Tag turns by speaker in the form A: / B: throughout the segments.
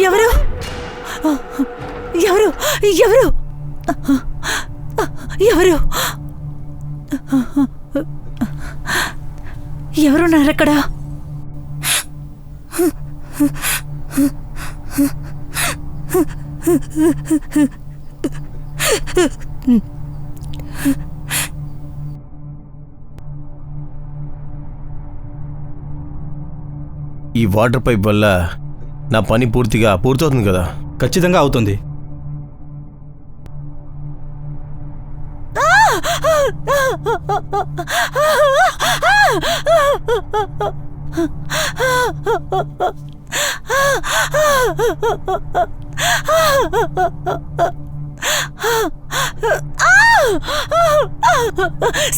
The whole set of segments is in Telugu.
A: ఎవరు ఎవరు ఎవరు ఎవరు ఎవరున్నారక్కడ?
B: ఈ వాటర్ పైప్ వల్ల నా పని పూర్తవుతుంది కదా?
C: ఖచ్చితంగా అవుతుంది.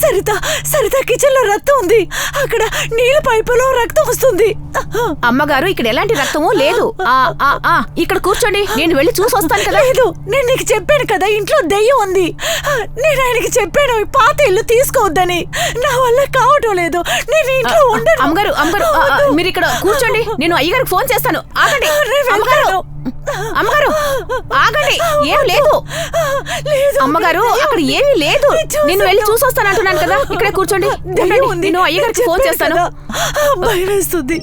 A: సరిత సరిత కిచెన్ లో రక్తం ఉంది. అక్కడ నీళ్ళ పైపులో రక్తం వస్తుంది.
D: అమ్మగారు, ఇక్కడ ఎలాంటి రక్తమూ లేదు. ఇక్కడ కూర్చోండి, నేను వెళ్ళి చూసి వస్తాను కదా.
A: లేదు, నేను నీకు చెప్పాను కదా ఇంట్లో దెయ్యం ఉంది. నేను ఆయనకి చెప్పాను ఈ పాత ఇల్లు తీసుకోవద్దని. నా వల్ల కావటం లేదు. నేను ఇంట్లో ఉండను.
D: అమ్మగారు అమ్మగారు మీరు ఇక్కడ కూర్చోండి, నేను అయ్యగారికి ఫోన్ చేస్తాను. ఆగండి అమ్మగారు, అమ్మగారు ఆగండి. ఏం లేదు అమ్మగారు, అక్కడ ఏమీ లేదు. నేను వెళ్ళి చూసి వస్తాను అంటున్నాను కదా. ఇక్కడే కూర్చోండి, నేను అయ్యగారికి ఫోన్ చేస్తాను.
A: భయం వేస్తుంది.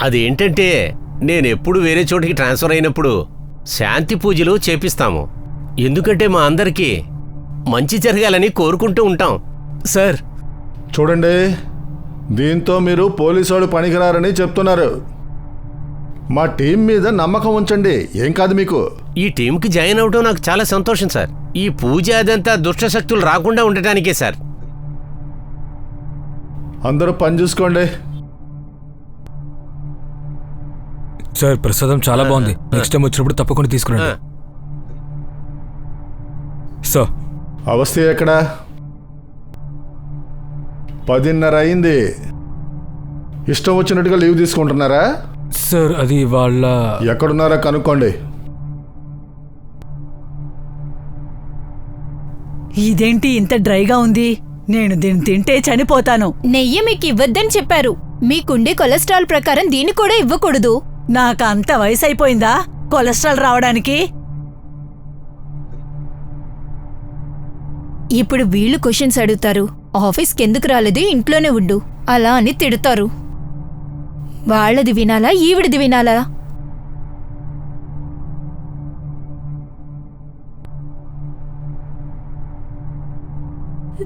B: అదేంటంటే నేనెప్పుడు వేరే చోటికి ట్రాన్స్ఫర్ అయినప్పుడు శాంతి పూజలు చేపిస్తాము. ఎందుకంటే మా అందరికీ మంచి జరగాలని కోరుకుంటూ ఉంటాం. సార్
E: చూడండి, దీంతో మీరు పోలీసు పనికిరారని చెప్తున్నారు. మా టీం మీద నమ్మకం ఉంచండి, ఏం కాదు మీకు.
B: ఈ టీంకి జాయిన్ అవడం నాకు చాలా సంతోషం సార్. ఈ పూజ అదంతా దుష్టశక్తులు రాకుండా ఉండటానికే సార్.
E: అందరూ పని చూసుకోండి.
F: సార్, ప్రసాదం చాలా బాగుంది. నెక్స్ట్ టైం వచ్చినప్పుడు తప్పకుండా తీసుకురండి. సార్,
E: అవస్థ ఎక్కడ? 10:30 అయింది. ఇష్టం వచ్చినట్టుగా లీవ్ తీసుకుంటున్నారా?
F: సార్, అది వాళ్ళ...
E: ఎక్కడున్నారా కనుక్కోండి.
A: ఇదేంటి ఇంత డ్రైగా ఉంది? నేను దీన్ని తింటే చనిపోతాను.
D: నెయ్యి మీకు ఇవ్వద్దని చెప్పారు. మీకుండే కొలెస్ట్రాల్ ప్రకారం దీన్ని కూడా ఇవ్వకూడదు.
A: నాకు అంత వయసు అయిపోయిందా కొలెస్ట్రాల్ రావడానికి?
D: ఇప్పుడు వీళ్ళు క్వశ్చన్స్ అడుగుతారు. ఆఫీస్కి ఎందుకు రాలేదు, ఇంట్లోనే ఉండు అలా అని తిడతారు. వాళ్ళది వినాలా, ఈవిడిది వినాలా?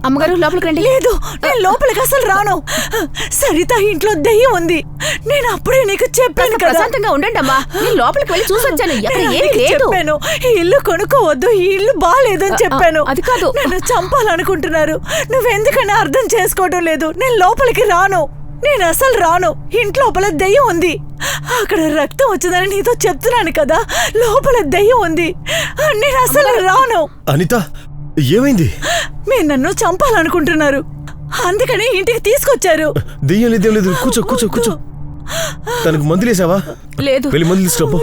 D: అమ్మగారు, లోపలికి రండి.
A: లేదు, నేను లోపలికి అసలు రాను. సరిత ఇంట్లో దెయ్యం ఉంది. నేను అప్పుడే నీకు చెప్పాను కదా.
D: ప్రశాంతంగా ఉండండి అమ్మా, నేను లోపలికి వెళ్ళి చూసొచ్చాను.
A: చెప్పాను ఈ ఇల్లు కొనుక్కోవద్దు, ఈ ఇల్లు బాగాలేదు అని చెప్పాను.
D: అది కాదు,
A: నన్ను చంపాలనుకుంటున్నారు. నువ్వెందుకని అర్థం చేసుకోవడం లేదు. నేను లోపలికి రాను, నేను అసలు రాను. ఇంట్లోపల దెయ్యం ఉంది. అక్కడ రక్తం వచ్చిందని నీతో చెప్తున్నాను కదా. లోపల దెయ్యం ఉంది, నేను అసలు రాను.
B: అనిత, ఏమైంది?
A: మీరు నన్ను చంపాలనుకుంటున్నారు, అందుకని ఇంటికి తీసుకొచ్చారు.
B: దెయ్యం లేదు. కూర్చో కూర్చో కూర్చో. తనకు మందులేసావా?
D: లేదు.
B: వెళ్ళి మందులు తీసుకో.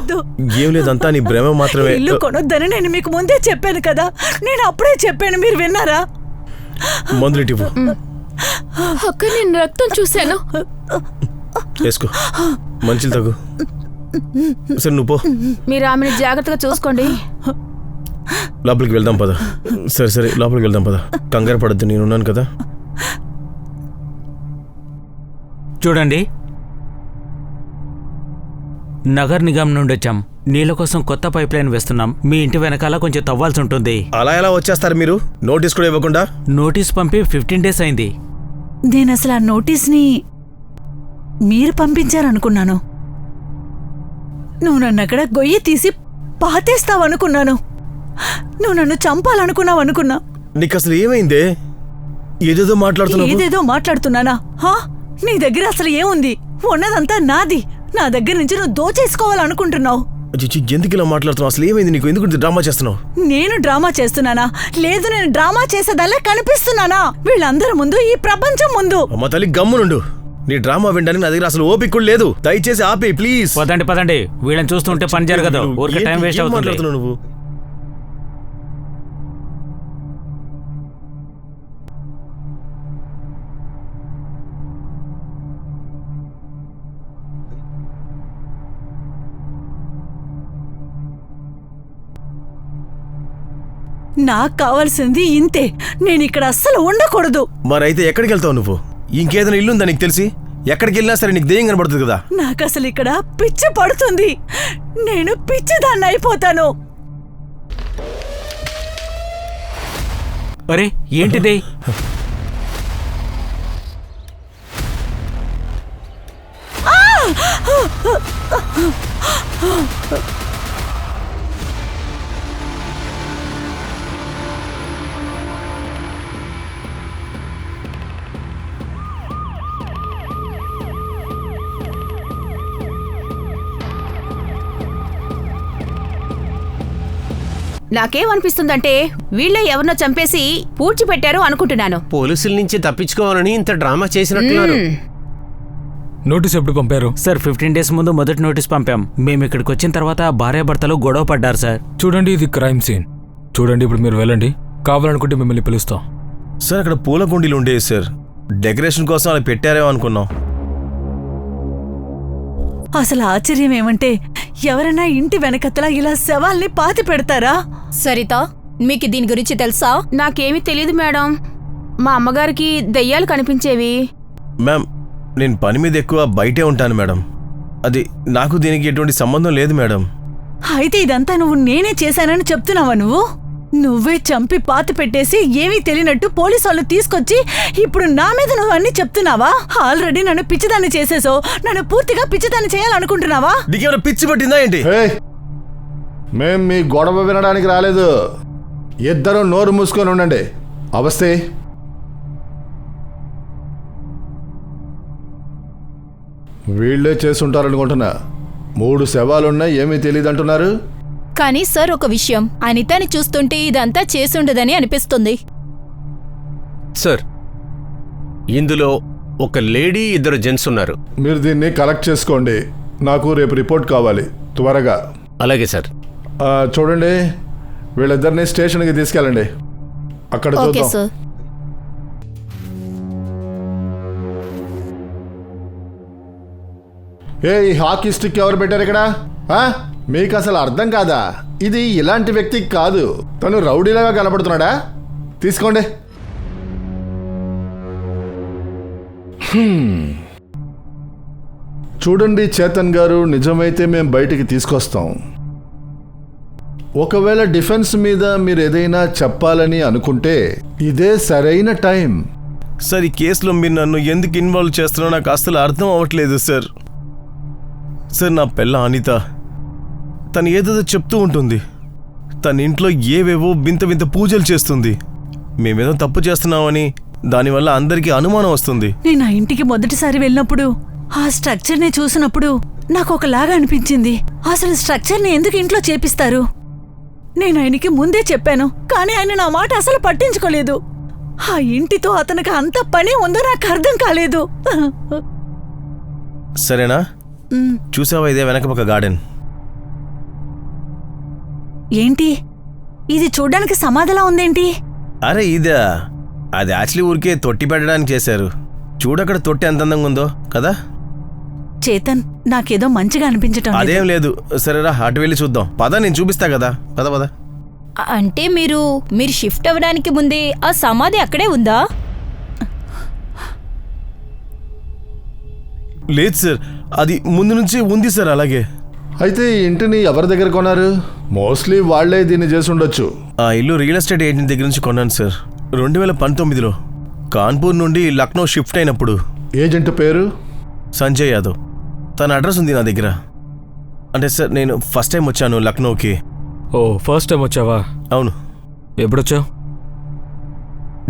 B: ఏం లేదంతా నీ భ్రమ మాత్రమే.
A: ఇల్లు కొనొద్దని నేను మీకు ముందే చెప్పాను కదా. నేను అప్పుడే చెప్పాను, మీరు విన్నారా?
B: మందులు ఇవ్వు.
D: అక్క, నేను రక్తం చూశాను.
B: వేసుకో, మంచిలు తగ్గు. సరే నువ్వు పో.
D: మీరు ఆమెను జాగ్రత్తగా చూసుకోండి.
B: లోపలికి వెళ్దాం పద. సరే లోపలికి వెళ్దాం పద. కంగారు పడద్దు, నేనున్నాను కదా.
G: చూడండి, నగర్ నిగమ్ నుండి వచ్చాం. నీళ్ళ కోసం కొత్త పైప్ లైన్ వేస్తున్నాం. మీ ఇంటి వెనకాల కొంచెం తవ్వాల్సి ఉంటుంది.
B: అలా ఎలా వచ్చేస్తారు మీరు, నోటీస్ కూడా ఇవ్వకుండా?
G: నోటీస్ పంపి 15 days అయింది.
A: నేను అసలు ఆ నోటీస్ని మీరు పంపించారనుకున్నాను. నువ్వు నన్ను అక్కడ గొయ్యి తీసి పాతేస్తావనుకున్నాను. నువ్వు నన్ను చంపాలనుకున్నావనుకున్నా.
C: నీకు అసలు ఏమైందే? ఏదేదో మాట్లాడుతున్నావు.
A: ఏదేదో మాట్లాడుతున్నానా? హా? నీ దగ్గర అసలు ఏముంది? ఉన్నదంతా నాది. నా దగ్గర నుంచి నువ్వు దోచేసుకోవాలనుకుంటున్నావు.
C: ఎందుకు ఇలా మాట్లాడుతున్నావు? అసలు ఏమైంది నీకు? ఎందుకు డ్రామా చేస్తున్నావు?
A: నేను డ్రామా చేస్తున్నానా? లేదు, నేను డ్రామా చేసేదాల్లా కనిపిస్తున్నానా వీళ్ళందరి ముందు, ఈ ప్రపంచం ముందు?
C: అమ్మ తల్లి గమ్మునుండు. నీ డ్రామా వినడానికి నా దగ్గర అసలు ఓపిక కూడా లేదు. దయచేసి ఆపే ప్లీజ్.
G: పదండి వీళ్ళని చూస్తుంటే పని జరగదు. ఊరికే టైం వేస్ట్ అవుతుంది.
C: మాట్లాడుతున్నావు నువ్వు?
A: నాకు కావాల్సింది ఇంతే. నేను ఇక్కడ అస్సలు ఉండకూడదు.
C: మరైతే ఎక్కడికి వెళ్తావు నువ్వు? ఇంకేదైనా ఇల్లుందా నీకు తెలిసి? ఎక్కడికి వెళ్ళినా సరే నీకు దెయ్యం కనబడుతుంది కదా.
A: నాకు అసలు ఇక్కడ పిచ్చి పడుతుంది. నేను పిచ్చిదాన్ని అయిపోతాను.
G: అరే ఏంటిది?
D: నాకేమనిపిస్తుందంటే వీళ్ళే ఎవరినో చంపేసి పూడ్చిపెట్టారు అనుకుంటున్నాను.
B: పోలీసుల నుంచి తప్పించుకోవాలని ఇంత డ్రామా చేసినట్టున్నారు.
F: నోటీస్ ఎప్పుడు పంపారు?
G: సార్ 15 days ముందు మొదటి నోటీస్ పంపాం. మేము ఇక్కడికి వచ్చిన తర్వాత భార్యాభర్తలు గొడవ పడ్డారు సార్.
F: చూడండి, ఇది క్రైమ్ సీన్. చూడండి, ఇప్పుడు మీరు వెళ్ళండి. కావాలనుకుంటే మిమ్మల్ని పిలుస్తాం.
C: సార్ అక్కడ పూల కుండీలు ఉండేవి సార్. డెకరేషన్ కోసం అలా పెట్టారేమో అనుకున్నాం.
A: అసలు ఆశ్చర్యం ఏమంటే ఎవరైనా ఇంటి వెనకతలా ఇలా శవాల్ని పాతి పెడతారా?
D: సరిత, మీకు దీని గురించి తెలుసా? నాకేమీ తెలీదు మేడం. మా అమ్మగారికి దెయ్యాలు కనిపించేవి.
C: మ్యామ్, నేను పని మీద ఎక్కువ బయటే ఉంటాను మేడం. అది నాకు దీనికి ఎటువంటి సంబంధం లేదు మేడం.
A: అయితే ఇదంతా నువ్వు నేనే చేశానని చెప్తున్నావా? నువ్వే చంపి పాతి పెట్టేసి ఏమీ తెలియనట్టు పోలీసు వాళ్ళు తీసుకొచ్చి ఇప్పుడు నా మీద నువ్వు అన్ని చెప్తున్నావా? ఆల్రెడీ నన్ను పిచ్చిదాన్ని చేసేసో, నన్ను పూర్తిగా పిచ్చిదాన్ని చేయాలనుకుంటున్నావా?
C: నీకేమైనా పిచ్చి పట్టిందా ఏంటి?
E: మేం మీ గొడవ వినడానికి రాలేదు. ఇద్దరు నోరు మూసుకొని ఉండండి. అవస్థే, వీళ్ళే చేసుంటారనుకుంటున్నా. 3 శవాలున్నాయి, ఏమీ తెలియదంటున్నారు.
H: కానీ సార్, ఒక విషయం, అనితని చూస్తుంటే ఇదంతా చేసుండదని అనిపిస్తుంది.
B: సార్, ఇందులో ఒక లేడీ, 2 జెంట్స్ ఉన్నారు.
E: మీరు దీన్ని కలెక్ట్ చేసుకోండి. నాకు రేపు రిపోర్ట్ కావాలి త్వరగా.
B: అలాగే సార్.
E: చూడండి, వీళ్ళిద్దరిని స్టేషన్కి తీసుకెళ్ళండి. అక్కడ
H: ఓకే
E: చూద్దాం.
H: సార్.
E: ఈ హాకీ స్టిక్ ఎవరు పెట్టారు ఇక్కడ? మీకు అసలు అర్థం కాదా? ఇది ఇలాంటి వ్యక్తికి కాదు. తను రౌడీలాగా కనబడుతున్నాడా? తీసుకోండి. చూడండి చేతన్ గారు, నిజమైతే మేము బయటికి తీసుకొస్తాం. ఒకవేళ డిఫెన్స్ మీద మీరు ఏదైనా చెప్పాలని అనుకుంటే ఇదే సరైన టైం.
C: సార్, ఈ కేసులో మీరు నన్ను ఎందుకు ఇన్వాల్వ్ చేస్తున్నారో నాకు అసలు అర్థం అవ్వట్లేదు సార్. సార్, నా పిల్ల అనిత, తను ఏదేదో చెప్తూ ఉంటుంది. తన ఇంట్లో ఏవేవో వింత వింత పూజలు చేస్తుంది. మేమేదో తప్పు చేస్తున్నామని దానివల్ల అందరికీ అనుమానం వస్తుంది.
A: నేను ఆ ఇంటికి మొదటిసారి వెళ్ళినప్పుడు ఆ స్ట్రక్చర్ని చూసినప్పుడు నాకు ఒకలాగా అనిపించింది. అసలు స్ట్రక్చర్ని ఎందుకు ఇంట్లో చేపిస్తారు? నేను ఆయనకి ముందే చెప్పాను, కానీ ఆయన నా మాట అసలు పట్టించుకోలేదు. ఆ ఇంటితో అతనికి అంత పని ఉందో నాకు అర్థం కాలేదు.
C: సరేనా? చూసావా, ఇదే వెనక గార్డెన్.
A: ఏంటి ఇది? చూడ్డానికి సమాధిలా ఉందేంటి?
C: అరే ఇదా, అది యాక్చువల్లీ ఊరికే తొట్టి పెట్టడానికి చేశారు. చూడక్కడ తొట్టి ఎంత అందంగా ఉందో కదా.
A: చేతన్, నాకేదో మంచిగా అనిపించటం లేదు.
C: అదేం లేదు. సరేరా, అటు వెళ్ళి చూద్దాం. పద, నేను చూపిస్తా కదా. పద.
H: అంటే మీరు షిఫ్ట్ అవ్వడానికి ముందే ఆ సమాధి అక్కడే ఉందా?
C: లేదు సార్, అది ముందు నుంచి ఉంది సార్. అలాగే.
E: అయితే ఈ ఇంటిని ఎవరి దగ్గర కొన్నారు? మోస్ట్లీ వాళ్లే దీన్ని చేసి ఉండొచ్చు.
C: ఆ ఇల్లు రియల్ ఎస్టేట్ ఏజెంట్ దగ్గర నుంచి కొన్నాను సార్. 2019లో కాన్పూర్ నుండి లక్నో షిఫ్ట్ అయినప్పుడు.
E: ఏజెంట్ పేరు?
C: సంజయ్ యాదవ్. తన అడ్రస్ ఉంది నా దగ్గర. అంటే సార్ నేను ఫస్ట్ టైం వచ్చాను లక్నోకి.
F: ఓ ఫస్ట్ టైం వచ్చావా?
C: అవును,
F: ఎప్పుడొచ్చావు?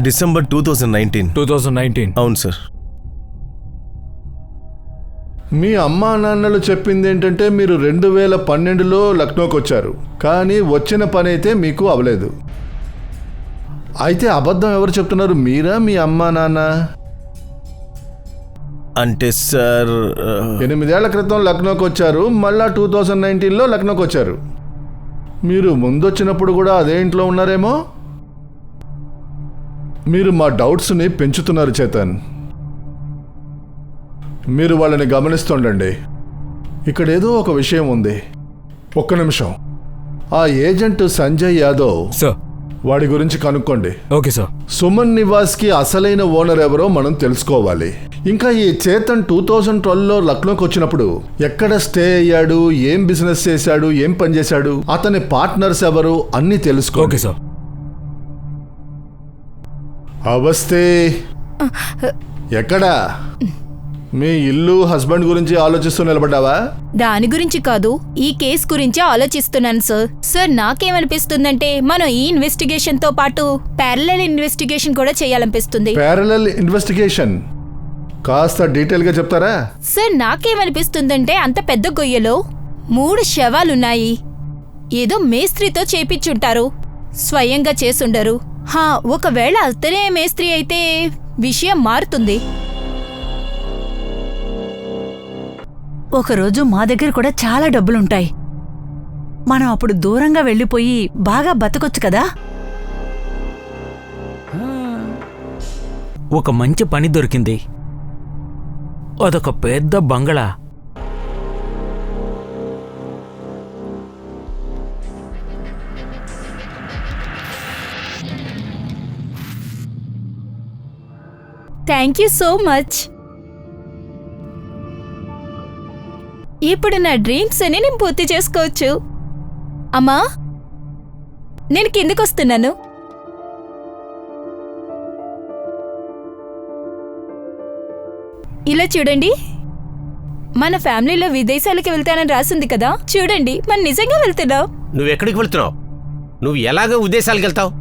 C: డిసెంబర్ 2019.
F: 2019.
C: అవును సార్.
E: మీ అమ్మా నాన్నలు చెప్పింది ఏంటంటే మీరు 2012లో లక్నోకి వచ్చారు, కానీ వచ్చిన పని అయితే మీకు అవ్వలేదు. అయితే అబద్ధం ఎవరు చెప్తున్నారు, మీరా మీ అమ్మా నాన్న?
C: అంటే సార్
E: 8 ఏళ్ల క్రితం లక్నోకి వచ్చారు, మళ్ళా 2019లో లక్నోకి వచ్చారు. మీరు ముందొచ్చినప్పుడు కూడా అదే ఇంట్లో ఉన్నారేమో. మీరు మా డౌట్స్ని పెంచుతున్నారు చేతన్. మీరు వాళ్ళని గమనిస్తుండండి. ఇక్కడ ఏదో ఒక విషయం ఉంది. ఒక్క నిమిషం. ఆ ఏజెంట్ సంజయ్ యాదవ్,
F: సార్.
E: వాడి గురించి కనుక్కోండి.
F: Okay sir.
E: సుమన్ నివాస్కి అసలైన ఓనర్ ఎవరో మనం తెలుసుకోవాలి. ఇంకా ఈ చేతన్ 2012లో లక్నోకి వచ్చినప్పుడు ఎక్కడ స్టే అయ్యాడు, ఏం బిజినెస్ చేశాడు, ఏం పని చేశాడు, అతని పార్ట్నర్స్ ఎవరు అన్నీ తెలుసుకో.
F: Okay sir.
E: అవస్తే ఎక్కడా? మీ ఇల్లు, హస్బెండ్ గురించి ఆలోచిస్తూ నిలబడ్డావా?
H: దాని గురించి కాదు, ఈ కేస్ గురించి ఆలోచిస్తున్నాను సార్. సార్ నాకేమనిపిస్తుందంటే మనం ఈ ఇన్వెస్టిగేషన్ తో పాటు ప్యారలల్ ఇన్వెస్టిగేషన్ కూడా చేయాలనిపిస్తుంది.
E: ప్యారలల్ ఇన్వెస్టిగేషన్ కాస్త డీటెయిల్గా చెప్తారా?
H: సార్ నాకేమనిపిస్తుందంటే అంత పెద్ద గొయ్యలో 3 శవాలున్నాయి. ఏదో మేస్త్రితో చేపిచ్చుంటారు, స్వయంగా చేసుండరు. ఒకవేళ అతనే మేస్త్రి అయితే విషయం మారుతుంది.
A: ఒకరోజు మా దగ్గర కూడా చాలా డబ్బులుంటాయి. మనం అప్పుడు దూరంగా వెళ్ళిపోయి బాగా బతకొచ్చు కదా.
G: ఒక మంచి పని దొరికింది. అదొక పెద్ద బంగళా.
H: Thank you so much. ఇప్పుడు నా డ్రీమ్స్ అని నేను పూర్తి చేసుకోవచ్చు. అమ్మా, నేను కిందకొస్తున్నాను. ఇలా చూడండి, మన ఫ్యామిలీలో విదేశాలకు వెళ్తానని రాసింది కదా. చూడండి, మనం నిజంగా వెళ్తున్నాం.
B: నువ్వెక్కడికి వెళ్తున్నావు? నువ్వు ఎలాగ ఉద్దేశాలకు వెళ్తావు?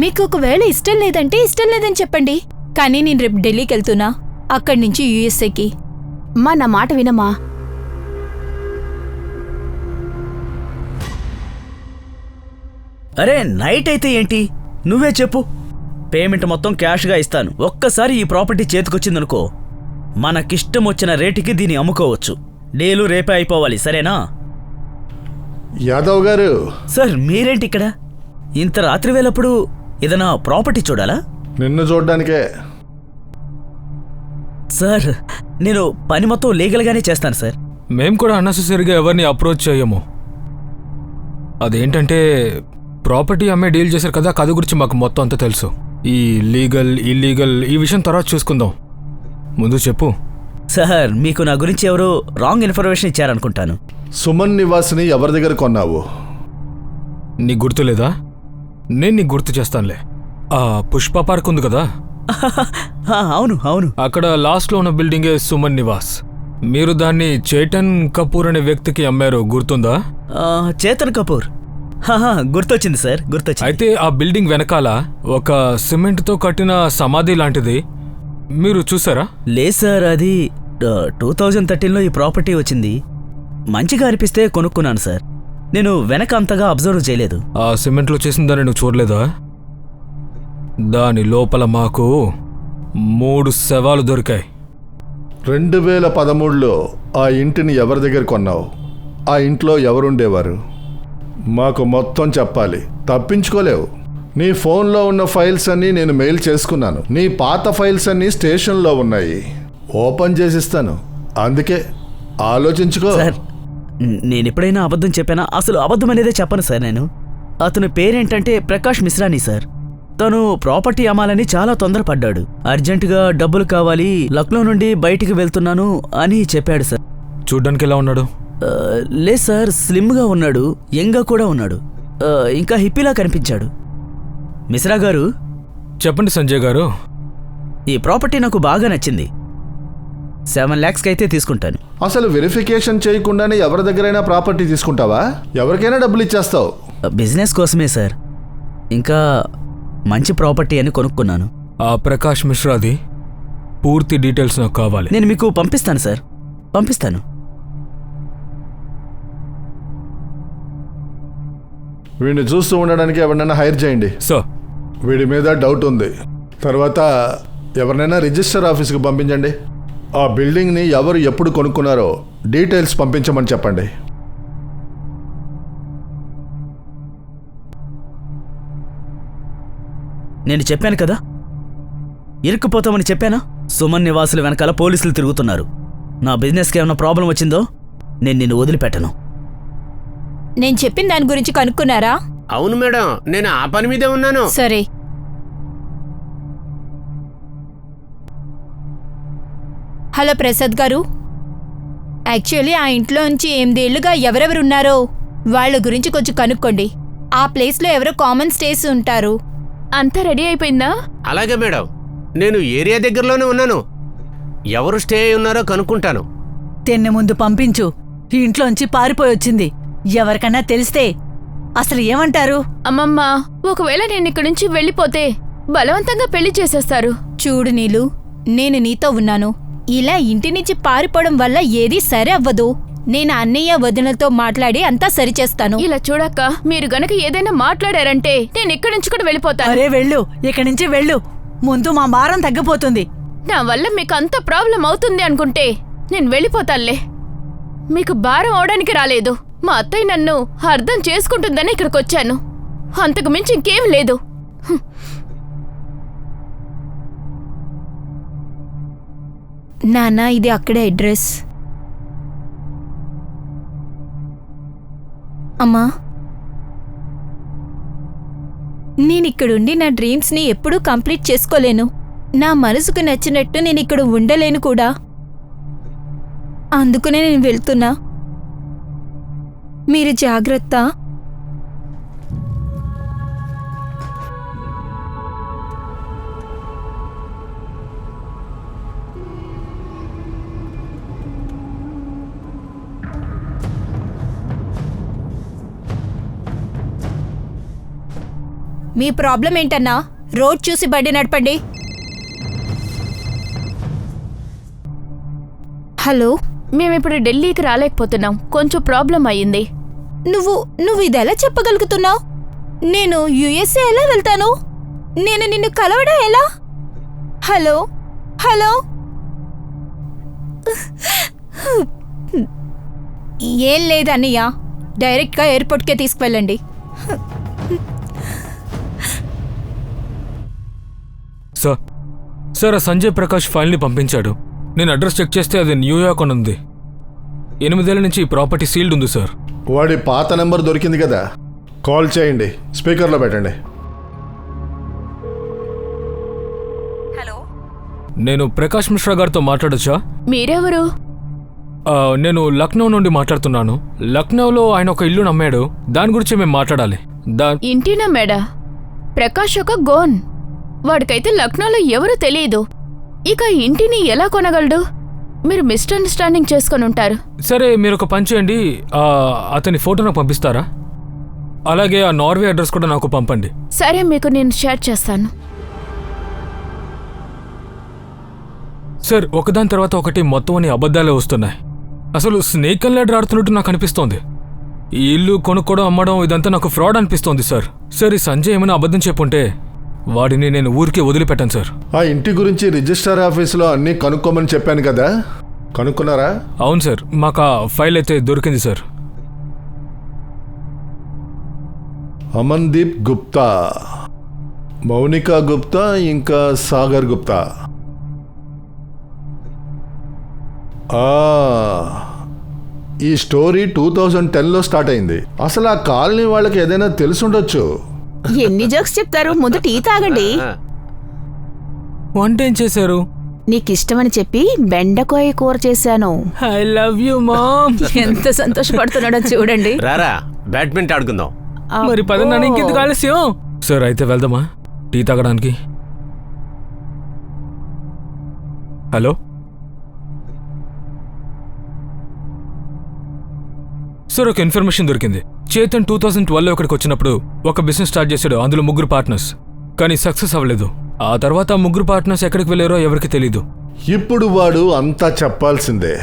H: మీకు ఒకవేళ ఇష్టం లేదంటే ఇష్టం లేదని చెప్పండి. కానీ నేను రేపు ఢిల్లీకి వెళ్తున్నా, అక్కడి నుంచి యూఎస్ఏకి.
D: మా నా మాట వినమ్మా.
I: అరే నైట్ అయితే ఏంటి, నువ్వే చెప్పు. పేమెంట్ మొత్తం క్యాష్గా ఇస్తాను. ఒక్కసారి ఈ ప్రాపర్టీ చేతికొచ్చిందనుకో, మనకిష్టం వచ్చిన రేటుకి దీన్ని అమ్ముకోవచ్చు. డీలు రేపే అయిపోవాలి, సరేనా?
E: యాదవ్ గారు.
I: సార్ మీరేంటి ఇక్కడ? ఇంత రాత్రి వేళప్పుడు ఏదైనా ప్రాపర్టీ చూడాలా?
E: నిన్ను చూడ్డానికే.
I: సార్ నేను పని మొత్తం లీగల్గానే చేస్తాను సార్.
F: మేం కూడా అన్నెసెసరీగా ఎవరిని అప్రోచ్ చేయము. అదేంటంటే ప్రాపర్టీ అమ్మే డీల్ చేశారు కదా, కథ గురించి మాకు మొత్తం అంతా తెలుసు. ఈ లీగల్ ఇల్లీగల్ ఈ విషయం తర్వాత చూసుకుందాం. ముందు చెప్పు.
I: సార్ మీకు నా గురించి ఎవరో రాంగ్ ఇన్ఫర్మేషన్ ఇచ్చారనుకుంటాను.
E: సుమన్ నివాస్ని ఎవరి దగ్గర కొన్నావు?
F: నీకు గుర్తులేదా? నేను నీకు గుర్తు చేస్తానులే. ఆ పుష్ప పార్క్ ఉంది కదా,
I: అవును అవును.
F: అక్కడ లాస్ట్లో ఉన్న బిల్డింగే సుమన్ నివాస్. మీరు దాన్ని చేతన్ కపూర్ అనే వ్యక్తికి అమ్మారు, గుర్తుందా?
I: చేతన్ కపూర్, గుర్తొచ్చింది సార్, గుర్తొచ్చింది.
F: అయితే ఆ బిల్డింగ్ వెనకాల ఒక సిమెంట్తో కట్టిన సమాధి లాంటిది మీరు చూసారా?
I: లేదు సార్, అది 2013లో ఈ ప్రాపర్టీ వచ్చింది. మంచిగా అనిపిస్తే కొనుక్కున్నాను సార్. నేను వెనక అంతగా అబ్జర్వ్ చేయలేదు.
F: ఆ సిమెంట్లో చేసిన దాన్ని నువ్వు చూడలేదా? దాని లోపల మాకు 3 శవాలు దొరికాయి.
E: 2013లో ఆ ఇంటిని ఎవరి దగ్గర కొన్నావు? ఆ ఇంట్లో ఎవరుండేవారు? మాకు మొత్తం చెప్పాలి, తప్పించుకోలేవు. నీ ఫోన్లో ఉన్న ఫైల్స్ అన్నీ నేను మెయిల్ చేసుకున్నాను. నీ పాత ఫైల్స్ అన్నీ స్టేషన్లో ఉన్నాయి, ఓపెన్ చేసిస్తాను. అందుకే ఆలోచించుకో.
I: సార్ నేను ఎప్పుడైనా అబద్ధం చెప్పానా? అసలు అబద్ధం అనేదే చెప్పను సార్ నేను. అతని పేరేంటంటే ప్రకాష్ మిశ్రాని సార్. తను ప్రాపర్టీ అమ్మాలని చాలా తొందరపడ్డాడు. అర్జెంటుగా డబ్బులు కావాలి, లక్నో నుండి బయటికి వెళ్తున్నాను అని చెప్పాడు సార్.
F: చూడ్డానికి ఎలా ఉన్నాడు?
I: లేదు సార్, స్లిమ్గా ఉన్నాడు, యంగ్గా కూడా ఉన్నాడు, ఇంకా హిప్పీలా కనిపించాడు. మిశ్రా గారు.
F: చెప్పండి సంజయ్ గారు.
I: ఈ ప్రాపర్టీ నాకు బాగా నచ్చింది. 7 lakhs అయితే తీసుకుంటాను.
E: అసలు వెరిఫికేషన్ చేయకుండానే ఎవరి దగ్గరైనా ప్రాపర్టీ తీసుకుంటావా? ఎవరికైనా డబ్బులు ఇచ్చేస్తావు.
I: బిజినెస్ కోసమే సార్. ఇంకా మంచి ప్రాపర్టీ అని కొనుక్కున్నాను.
F: ఆ ప్రకాష్ మిశ్రాది పూర్తి డీటెయిల్స్ నాకు కావాలి.
I: నేను మీకు పంపిస్తాను సార్, పంపిస్తాను.
E: వీడిని చూస్తూ ఉండడానికి ఎవరినైనా హైర్ చేయండి.
F: సార్,
E: వీడి మీద డౌట్ ఉంది. తర్వాత ఎవరినైనా రిజిస్టర్ ఆఫీస్కి పంపించండి. ఆ బిల్డింగ్ని ఎవరు ఎప్పుడు కొనుక్కున్నారో డీటెయిల్స్ పంపించమని చెప్పండి.
I: నేను చెప్పాను కదా, ఇరుక్కుపోతామని చెప్పానా? సుమన్ నివాసుల వెనకాల పోలీసులు తిరుగుతున్నారు. నా బిజినెస్కి ఏమైనా ప్రాబ్లం వచ్చిందో నేను నిన్ను వదిలిపెట్టను.
H: నేను చెప్పిన దాని గురించి కనుక్కున్నారా?
B: అవును మేడం, నేను ఆ పని మీదే ఉన్నాను.
H: సరే. హలో ప్రసాద్ గారు, యాక్చువల్లీ ఆ ఇంట్లో నుంచి 8 ఏళ్లుగా ఎవరెవరున్నారో వాళ్ళ గురించి కొంచెం కనుక్కోండి. ఆ ప్లేస్లో ఎవరో కామన్ స్టేస్ ఉంటారు.
D: అంతా రెడీ అయిపోయిందా?
B: అలాగే మేడం, నేను ఏరియా దగ్గరలోనే ఉన్నాను. ఎవరు స్టే అయి ఉన్నారో కనుక్కుంటాను.
A: తిన్న ముందు పంపించు. ఈ ఇంట్లోంచి పారిపోయి వచ్చింది. ఎవరికన్నా తెలిస్తే అసలు ఏమంటారు?
D: అమ్మమ్మ, ఒకవేళ నేను ఇక్కడి నుంచి వెళ్ళిపోతే బలవంతంగా పెళ్లి చేసేస్తారు.
H: చూడు నీలు, నేను నీతో ఉన్నాను. ఇలా ఇంటి నుంచి పారిపోవడం వల్ల ఏదీ సరి అవ్వదు. నేను అన్నయ్య వదినలతో మాట్లాడి అంతా సరిచేస్తాను.
D: ఇలా చూడక్క, మీరు గనక ఏదైనా మాట్లాడారంటే నేను ఇక్కడి నుంచి కూడా వెళ్ళిపోతాను.
A: అరే వెళ్ళు, ఇక్కడి నుంచి వెళ్ళు. ముందు మా భారం తగ్గిపోతుంది.
D: నా వల్ల మీకు అంత ప్రాబ్లం అవుతుంది అనుకుంటే నేను వెళ్ళిపోతానులే. మీకు భారం అవడానికి రాలేదు. మా అత్తయ్య నన్ను అర్థం చేసుకుంటుందని ఇక్కడికి వచ్చాను. అంతకు మించి ఇంకేం లేదు.
H: నాన్న, ఇది అక్కడే అడ్రస్. అమ్మా, నేనిక్కడుండి నా డ్రీమ్స్ని ఎప్పుడూ కంప్లీట్ చేసుకోలేను. నా మనసుకు నచ్చినట్టు నేను ఇక్కడ ఉండలేను కూడా. అందుకనే నేను వెళ్తున్నా. మీరు జాగ్రత్త. మీ ప్రాబ్లం ఏంటన్నా? రోడ్ చూసి బండి నడపండి. హలో,
D: మేమిప్పుడు ఢిల్లీకి రాలేకపోతున్నాం. కొంచెం ప్రాబ్లం అయ్యింది.
H: నువ్వు ఇదెలా చెప్పగలుగుతున్నావు? నేను యుఎస్ఏ ఎలా వెళ్తాను? నేను నిన్ను కలవడం ఎలా? హలో హలో, ఏం లేదన్నయ్య, డైరెక్ట్గా ఎయిర్పోర్ట్కే తీసుకువెళ్ళండి.
F: సార్, ఆ సంజయ్ ప్రకాష్ ఫైల్ని పంపించాడు. నేను అడ్రస్ చెక్ చేస్తే అది న్యూయార్క్ అని ఉంది. 8 ఏళ్ల నుంచి ఈ ప్రాపర్టీ సీల్డ్ ఉంది సార్.
E: వాడి పాత నెంబర్ దొరికింది కదా, కాల్ చేయండి. స్పీకర్లో పెట్టండి.
F: నేను ప్రకాష్ మిశ్రా గారితో మాట్లాడొచ్చా?
D: మీరెవరు?
F: నేను లక్నో నుండి మాట్లాడుతున్నాను. లక్నోలో ఆయన ఒక ఇల్లు నమ్మాడు. దాని గురించి మేము మాట్లాడాలి.
D: ఇంటినా మేడా? ప్రకాష్ ఒక గోన్. వాడికైతే లక్నోలో ఎవరూ తెలియదు. ఇక ఇంటిని ఎలా కొనగలడు? మీరు మిస్అండర్స్టాండింగ్ చేసుకొని ఉంటారు.
F: సరే, మీరు ఒక పని చేయండి. అతని ఫోటో నాకు పంపిస్తారా? అలాగే ఆ నార్వే అడ్రస్ కూడా నాకు పంపండి.
D: సరే, మీకు నేను షేర్ చేస్తాను.
F: సార్, ఒకదాని తర్వాత ఒకటి మొత్తం అన్ని అబద్ధాలే వస్తున్నాయి. అసలు స్నేక్ అండ్ ల్యాడర్ ఆడుతున్నట్టు నాకు అనిపిస్తోంది. ఈ ఇల్లు కొనుక్కోవడం, అమ్మడం ఇదంతా నాకు ఫ్రాడ్ అనిపిస్తోంది సార్. సార్, ఈ సంజయ్ ఏమైనా అబద్ధం చెప్పుంటే వాడిని నేను ఊరికే వదిలిపెట్టాను సార్.
E: ఆ ఇంటి గురించి రిజిస్టర్ ఆఫీస్లో అన్నీ కనుక్కోమని చెప్పాను కదా, కనుక్కున్నారా?
F: అవును సార్, మాకు ఆ ఫైల్ అయితే దొరికింది సార్.
E: అమన్దీప్ గుప్తా, మౌనికా గుప్తా, ఇంకా సాగర్ గుప్తా. ఈ స్టోరీ 2010లో స్టార్ట్ అయింది. అసలు ఆ కాలనీ వాళ్ళకి ఏదైనా తెలుసుండొచ్చు.
D: ఎన్ని జోక్స్ చెప్తారు? ముందు టీ తాగండి.
F: వంట ఏం చేశారు?
D: నీకిష్టమని చెప్పి బెండకాయ కూర చేశాను.
F: I love you mom.
D: ఎంత సంతోషపడుతున్నాడో చూడండి.
B: రారా, బ్యాడ్మింటన్ ఆడుకుందాం.
F: మరి పదన్నా, ఇంకెందుకు ఆలస్యం? సార్, అయితే వెళ్దామా టీ తాగడానికి? హలో సార్ ఒక ఇన్ఫర్మేషన్ దొరికింది. చేతన్ 2012లో ఇక్కడికి వచ్చినప్పుడు ఒక బిజినెస్ స్టార్ట్ చేశాడు. అందులో 3 పార్ట్నర్స్, కానీ సక్సెస్ అవ్వలేదు. ఆ తర్వాత ఆ 3 పార్ట్నర్స్ ఎక్కడికి వెళ్ళారో ఎవరికి తెలీదు.
E: ఇప్పుడు వాడు అంతా చెప్పాల్సిందే.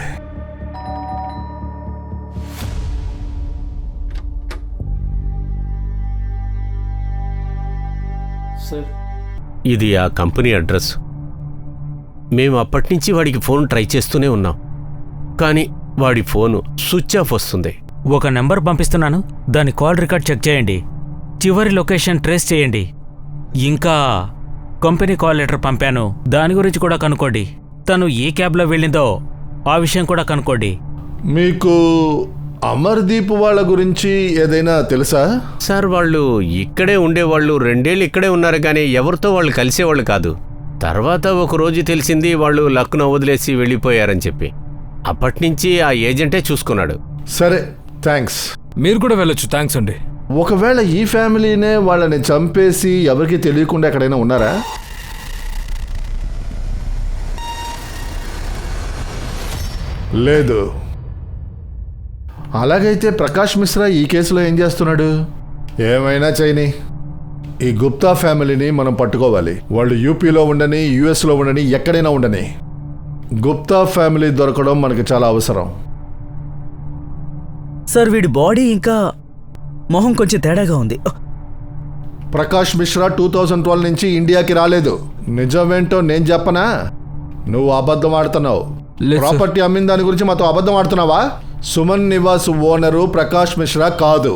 B: ఇది ఆ కంపెనీ అడ్రస్. మేము అప్పటినుంచి వాడికి ఫోన్ ట్రై చేస్తూనే ఉన్నాం, కానీ వాడి ఫోను స్విచ్ ఆఫ్ వస్తుంది.
G: ఒక నెంబర్ పంపిస్తున్నాను, దాని కాల్ రికార్డ్ చెక్ చేయండి, చివరి లొకేషన్ ట్రేస్ చేయండి. ఇంకా కంపెనీ కాల్ లెటర్ పంపాను, దాని గురించి కూడా కనుక్కోండి. తను ఏ క్యాబ్లో వెళ్ళిందో ఆ విషయం కూడా కనుక్కోండి.
E: మీకు అమర్దీప్ వాళ్ళ గురించి ఏదైనా తెలుసా?
B: సార్, వాళ్ళు ఇక్కడే ఉండేవాళ్ళు. 2 ఏళ్ళు ఇక్కడే ఉన్నారు, కానీ ఎవరితో వాళ్ళు కలిసేవాళ్ళు కాదు. తర్వాత ఒకరోజు తెలిసింది వాళ్ళు లక్నో వదిలేసి వెళ్ళిపోయారని చెప్పి. అప్పటినుంచి ఆ ఏజెంటే చూసుకున్నాడు.
E: సరే, థ్యాంక్స్.
F: మీరు కూడా వెళ్ళొచ్చు. థ్యాంక్స్ అండి.
E: ఒకవేళ ఈ ఫ్యామిలీనే వాళ్ళని చంపేసి ఎవరికి తెలియకుండా ఎక్కడైనా ఉన్నారా? లేదు. అలాగైతే ప్రకాష్ మిశ్రా ఈ కేసులో ఏం చేస్తున్నాడు? ఏమైనా చేయని, ఈ గుప్తా ఫ్యామిలీని మనం పట్టుకోవాలి. వాళ్ళు యూపీలో ఉండని, యుఎస్లో ఉండని, ఎక్కడైనా ఉండని, గుప్తా ఫ్యామిలీ దొరకడం మనకి చాలా అవసరం.
I: సార్, వీడి బాడీ ఇంకా మొహం కొంచెం తేడాగా ఉంది.
E: ప్రకాష్ మిశ్రా 2012 నుంచి ఇండియాకి రాలేదు. నిజమేంటో నేను చెప్పనా? నువ్వు అబద్ధం ఆడుతున్నావు.
F: లేదు సార్.
E: ప్రాపర్టీ అమ్మిన దాని గురించి మాతో అబద్ధం ఆడుతున్నావా? సుమన్ నివాస్ ఓనరు ప్రకాష్ మిశ్రా కాదు,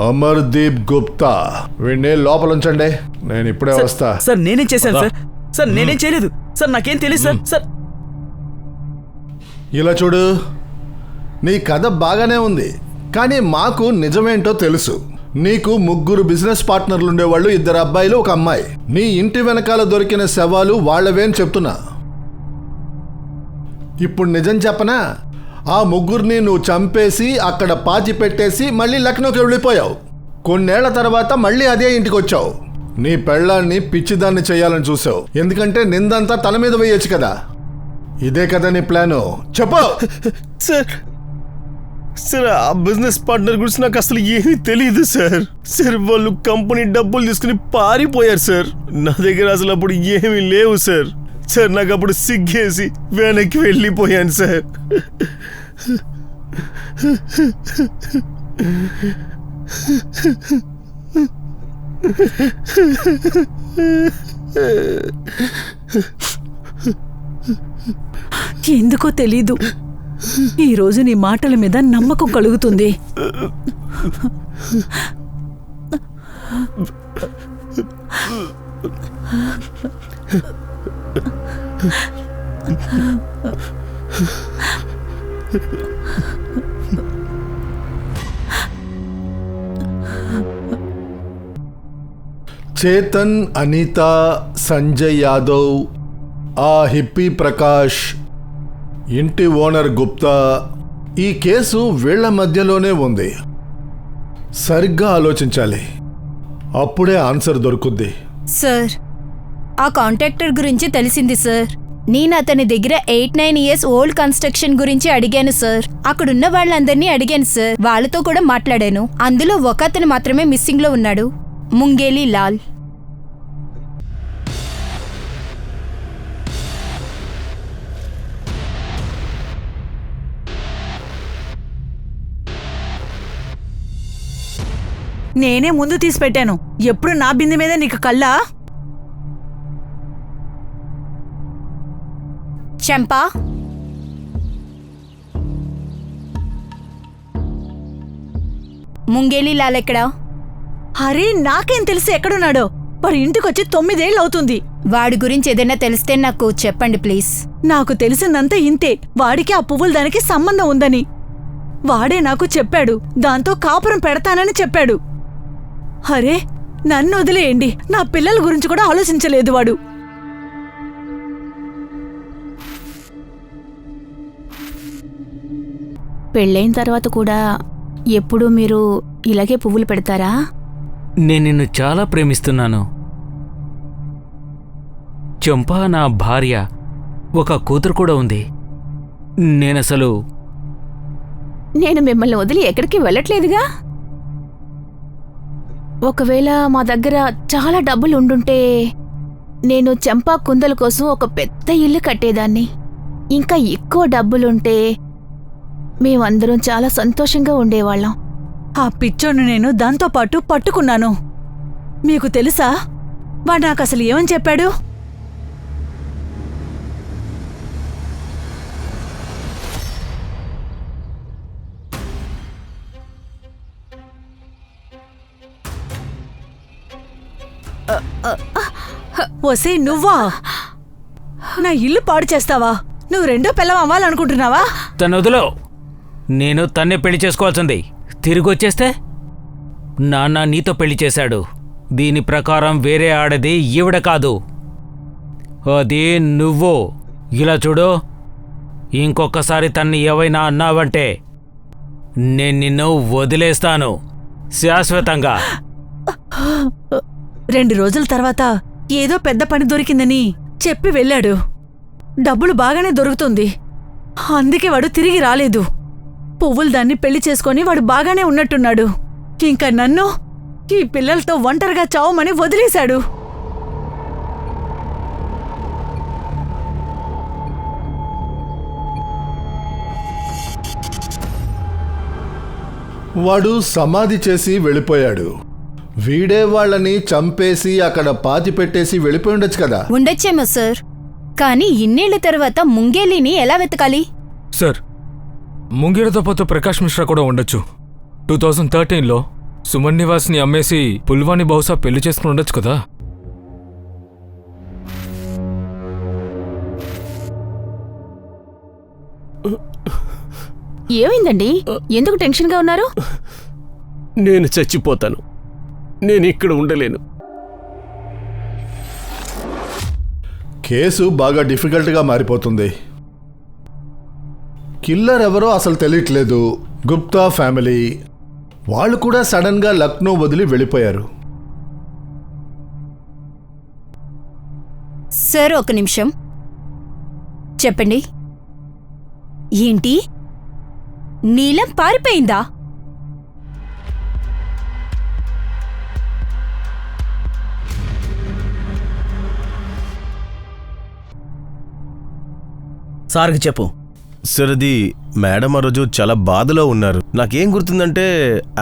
E: అమర్దీప్ గుప్తా. వీడిని లోపల ఉంచండి, నేను ఇప్పుడే వస్తా.
I: సార్, నేనేం చేశాను సార్? సార్, నేనేం చేయలేదు సార్, నాకేం తెలియదు సార్. సార్,
E: ఇలా చూడు, నీ కథ బాగానే ఉంది, కానీ మాకు నిజమేంటో తెలుసు. నీకు 3 బిజినెస్ పార్ట్నర్లు ఉండేవాళ్ళు, 2 అబ్బాయిలు, 1 అమ్మాయి. నీ ఇంటి వెనకాల దొరికిన శవాలు వాళ్ళవే అని చెప్తున్నా. ఇప్పుడు నిజం చెప్పనా? ఆ 3 నువ్వు చంపేసి అక్కడ పాతి పెట్టేసి మళ్ళీ లక్నోకి వెళ్ళిపోయావు. కొన్నేళ్ల తర్వాత మళ్ళీ అదే ఇంటికి వచ్చావు. నీ పెళ్ళాన్ని పిచ్చిదాన్ని చేయాలని చూసావు, ఎందుకంటే నిందంతా తల మీద వేయచ్చు కదా. ఇదే కదా నీ ప్లాను? చెప్పు.
C: సార్, ఆ బిజినెస్ పార్ట్నర్ గురించి నాకు అసలు ఏమీ తెలియదు సార్. సార్, వాళ్ళు కంపెనీ డబ్బులు తీసుకుని పారిపోయారు సార్. నా దగ్గర అసలు అప్పుడు ఏమీ లేవు సార్. సార్, నాకు అప్పుడు సిగ్గేసి వెనక్కి వెళ్ళిపోయాను సార్.
A: ఎందుకో తెలీదు, ఈరోజు నీ మాటల మీద నమ్మకం కలుగుతుంది.
E: చేతన్, అనిత, సంజయ్ యాదవ్, ఆ హిప్పీ ప్రకాష్, ఇంటి ఓనర్ గుప్తా, ఈ కేసు వీళ్ల మధ్యలోనే ఉంది. సరిగ్గా ఆలోచించాలి, అప్పుడే ఆన్సర్ దొరుకుద్ది.
H: సార్, ఆ కాంట్రాక్టర్ గురించి తెలిసింది సార్. నేను అతని దగ్గర 8-9 ఇయర్స్ ఓల్డ్ కన్స్ట్రక్షన్ గురించి అడిగాను సార్. అక్కడున్న వాళ్ళందరినీ అడిగాను సార్, వాళ్ళతో కూడా మాట్లాడాను. అందులో ఒక అతను మాత్రమే మిస్సింగ్ లో ఉన్నాడు, ముంగేలి లాల్.
A: నేనే ముందు తీసి పెట్టాను. ఎప్పుడు నా బిందె మీద నీకు కళ్ళా?
H: చంపా, ముంగేలి లాల్ ఎక్కడా?
A: అరే, నాకేం తెలిసి ఎక్కడున్నాడో. వాడు ఇంటికొచ్చి 9 ఏళ్ళు అవుతుంది.
H: వాడి గురించి ఏదైనా తెలిస్తే నాకు చెప్పండి ప్లీజ్.
A: నాకు తెలిసిందంతా ఇంతే. వాడికి ఆ పువ్వుల దానికి సంబంధం ఉందని వాడే నాకు చెప్పాడు. దాంతో కాపురం పెడతానని చెప్పాడు. అరే, నన్ను వదిలేయండి, నా పిల్లల గురించి కూడా ఆలోచించలేదు వాడు.
D: పెళ్ళైన తర్వాత కూడా ఎప్పుడూ మీరు ఇలాగే పువ్వులు పెడతారా?
G: నేను నిన్ను చాలా ప్రేమిస్తున్నాను. చంపా నా భార్య, ఒక కూతురు కూడా ఉంది. నేనసలు
D: నేను మిమ్మల్ని వదిలి ఎక్కడికి వెళ్ళట్లేదుగా. ఒకవేళ మా దగ్గర చాలా డబ్బులు ఉండుంటే నేను చంపా కుందల కోసం ఒక పెద్ద ఇల్లు కట్టేదాన్ని. ఇంకా ఎక్కువ డబ్బులుంటే మేమందరం చాలా సంతోషంగా ఉండేవాళ్ళం.
A: ఆ పిచ్చోడిని నేను దాంతో పాటు పట్టుకున్నాను. మీకు తెలుసా వాడు నాకు అసలు ఏమని చెప్పాడు? వసే నువ్వా? నా ఇల్లు పాడు చేస్తావా? నువ్వు రెండో పిల్లం అవ్వాలనుకుంటున్నావా?
G: తను వదిలో. నేను తన్నే పెళ్లి చేసుకోవాల్సింది. తిరిగి వచ్చేస్తే నాన్న నీతో పెళ్లి చేశాడు. దీని ప్రకారం వేరే ఆడది ఈవిడ కాదు, అది నువ్వు. ఇలా చూడు, ఇంకొకసారి తన్ని ఏవైనా అన్నావంటే నేను నిన్ను వదిలేస్తాను శాశ్వతంగా.
A: 2 రోజుల తర్వాత ఏదో పెద్ద పని దొరికిందని చెప్పి వెళ్ళాడు. డబ్బులు బాగానే దొరుకుతుంది, అందుకే వాడు తిరిగి రాలేదు. పువ్వులు దాన్ని పెళ్లి చేసుకొని వాడు బాగానే ఉన్నట్టున్నాడు. ఇంకా నన్ను ఈ పిల్లలతో ఒంటరిగా చావమని వదిలేశాడు.
E: వాడు సమాధి చేసి వెళ్ళిపోయాడు. వీడే వాళ్ళని చంపేసి అక్కడ పాతి పెట్టేసి వెళ్ళిపోయి ఉండొచ్చు కదా.
H: ఉండొచ్చేమో సార్, కానీ ఇన్నేళ్ల తర్వాత ముంగేలిని ఎలా వెతకాలి?
F: సార్, ముంగేలతో పాటు ప్రకాష్ మిశ్రా కూడా ఉండొచ్చు. 2013లో సుమన్ నివాస్ని అమ్మేసి పుల్వాని బహుశా పెళ్లి చేసుకుని ఉండొచ్చు కదా.
D: ఏమైందండి? ఎందుకు టెన్షన్గా ఉన్నారు?
B: నేను చచ్చిపోతాను. నేను ఇక్కడ ఉండలేను.
E: కేసు బాగా డిఫికల్ట్గా మారిపోతుంది. కిల్లర్ ఎవరో అసలు తెలియట్లేదు. గుప్తా ఫ్యామిలీ వాళ్ళు కూడా సడన్గా లక్నో వదిలి వెళ్ళిపోయారు.
H: సార్ ఒక నిమిషం చెప్పండి. ఏంటి, నీలం పారిపోయిందా?
I: సార్కి చెప్పు.
C: సార్, అది మేడం ఆ రోజు చాలా బాధలో ఉన్నారు. నాకేం గుర్తుందంటే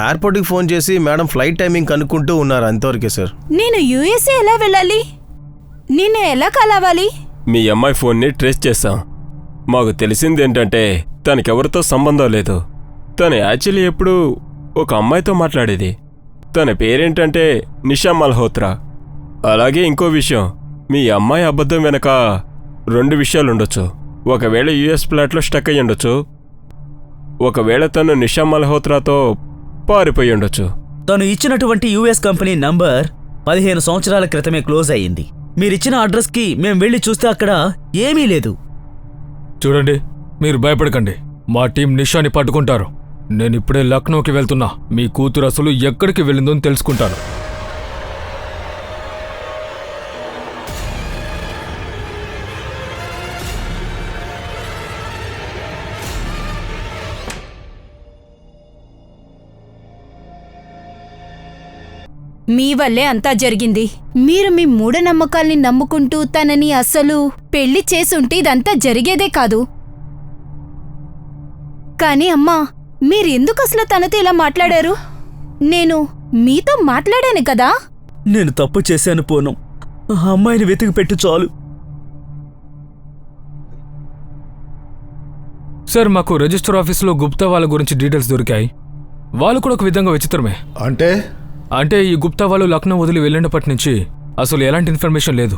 C: ఎయిర్పోర్ట్కి ఫోన్ చేసి మేడం ఫ్లైట్ టైమింగ్ కనుక్కుంటూ ఉన్నారు, అంతవరకే సార్.
H: నేను యుఎస్ఏ ఎలా వెళ్ళాలి? నిన్ను ఎలా కలవాలి?
J: మీ అమ్మాయి ఫోన్ని ట్రేస్ చేశాం. మాకు తెలిసిందేంటంటే తనకెవరితో సంబంధం లేదు. తను యాక్చువల్లీ ఎప్పుడు ఒక అమ్మాయితో మాట్లాడేది. తన పేరేంటంటే నిషా మల్హోత్రా. అలాగే ఇంకో విషయం, మీ అమ్మాయి అబద్ధం వెనక 2 విషయాలుండొచ్చు. ఒకవేళ యుఎస్ ఫ్లాట్లో స్టక్ అయ్యి ఉండొచ్చు, ఒకవేళ తను నిషా మల్హోత్రాతో పారిపోయి ఉండొచ్చు.
I: తను ఇచ్చినటువంటి యుఎస్ కంపెనీ నంబర్ 15 సంవత్సరాల క్రితమే క్లోజ్ అయ్యింది. మీరిచ్చిన అడ్రస్కి మేం వెళ్ళి చూస్తే అక్కడ ఏమీ లేదు.
F: చూడండి, మీరు భయపడకండి. మా టీం నిషాని పట్టుకుంటారు. నేనిప్పుడే లక్నోకి వెళ్తున్నా. మీ కూతురు అసలు ఎక్కడికి వెళ్ళిందో తెలుసుకుంటాను.
H: మీ వల్లే అంతా జరిగింది. మీరు మీ మూఢనమ్మకాల్ని నమ్ముకుంటూ తనని అసలు పెళ్లి చేసుంటే ఇదంతా జరిగేదే కాదు. కానీ అమ్మా, మీరెందుకు అసలు తనతో ఇలా మాట్లాడారు? నేను మీతో మాట్లాడాను కదా.
I: నేను తప్పు చేశాను పూనం. ఆ అమ్మాయిని వెతికి పెట్టు చాలు.
F: సార్, మాకు రిజిస్టర్ ఆఫీసులో గుప్తా వాళ్ళ గురించి డీటెయిల్స్ దొరికాయి. వాళ్ళు కూడా ఒక విధంగా విచిత్రమే.
E: అంటే
F: ఈ గుప్తా వాళ్ళు లక్నో వదిలి వెళ్ళినప్పటి నుంచి అసలు ఎలాంటి ఇన్ఫర్మేషన్ లేదు.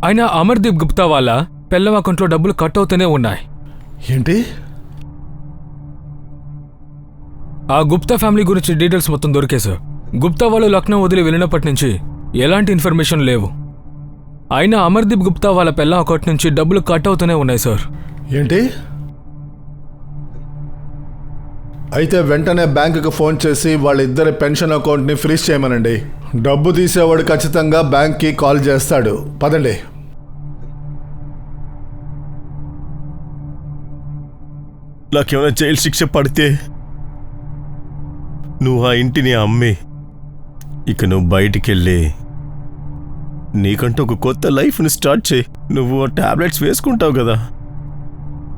F: అయినా అమర్దీప్ గుప్తా వాళ్ళ పెళ్ళం అకౌంట్లో డబ్బులు కట్ అవుతూనే ఉన్నాయి.
E: ఏంటి?
F: ఆ గుప్తా ఫ్యామిలీ గురించి డీటెయిల్స్ మొత్తం దొరికాయి సార్. గుప్తా వాళ్ళు లక్నో వదిలి వెళ్ళినప్పటి నుంచి ఎలాంటి ఇన్ఫర్మేషన్ లేవు. అయినా అమర్దీప్ గుప్తా వాళ్ళ పెళ్ళం అకౌంట్ నుంచి డబ్బులు కట్ అవుతూనే ఉన్నాయి సార్.
E: ఏంటి? అయితే వెంటనే బ్యాంకుకి ఫోన్ చేసి వాళ్ళిద్దరి పెన్షన్ అకౌంట్ని ఫ్రీజ్ చేయమనండి. డబ్బు తీసేవాడు ఖచ్చితంగా బ్యాంక్కి కాల్ చేస్తాడు. పదండి.
C: నాకేమైనా జైలు శిక్ష పడితే నువ్వు ఆ ఇంటిని అమ్మి ఇక నువ్వు బయటికెళ్ళి నీకంటూ ఒక కొత్త లైఫ్ని స్టార్ట్ చేయి. నువ్వు ఆ టాబ్లెట్స్ వేసుకుంటావు కదా,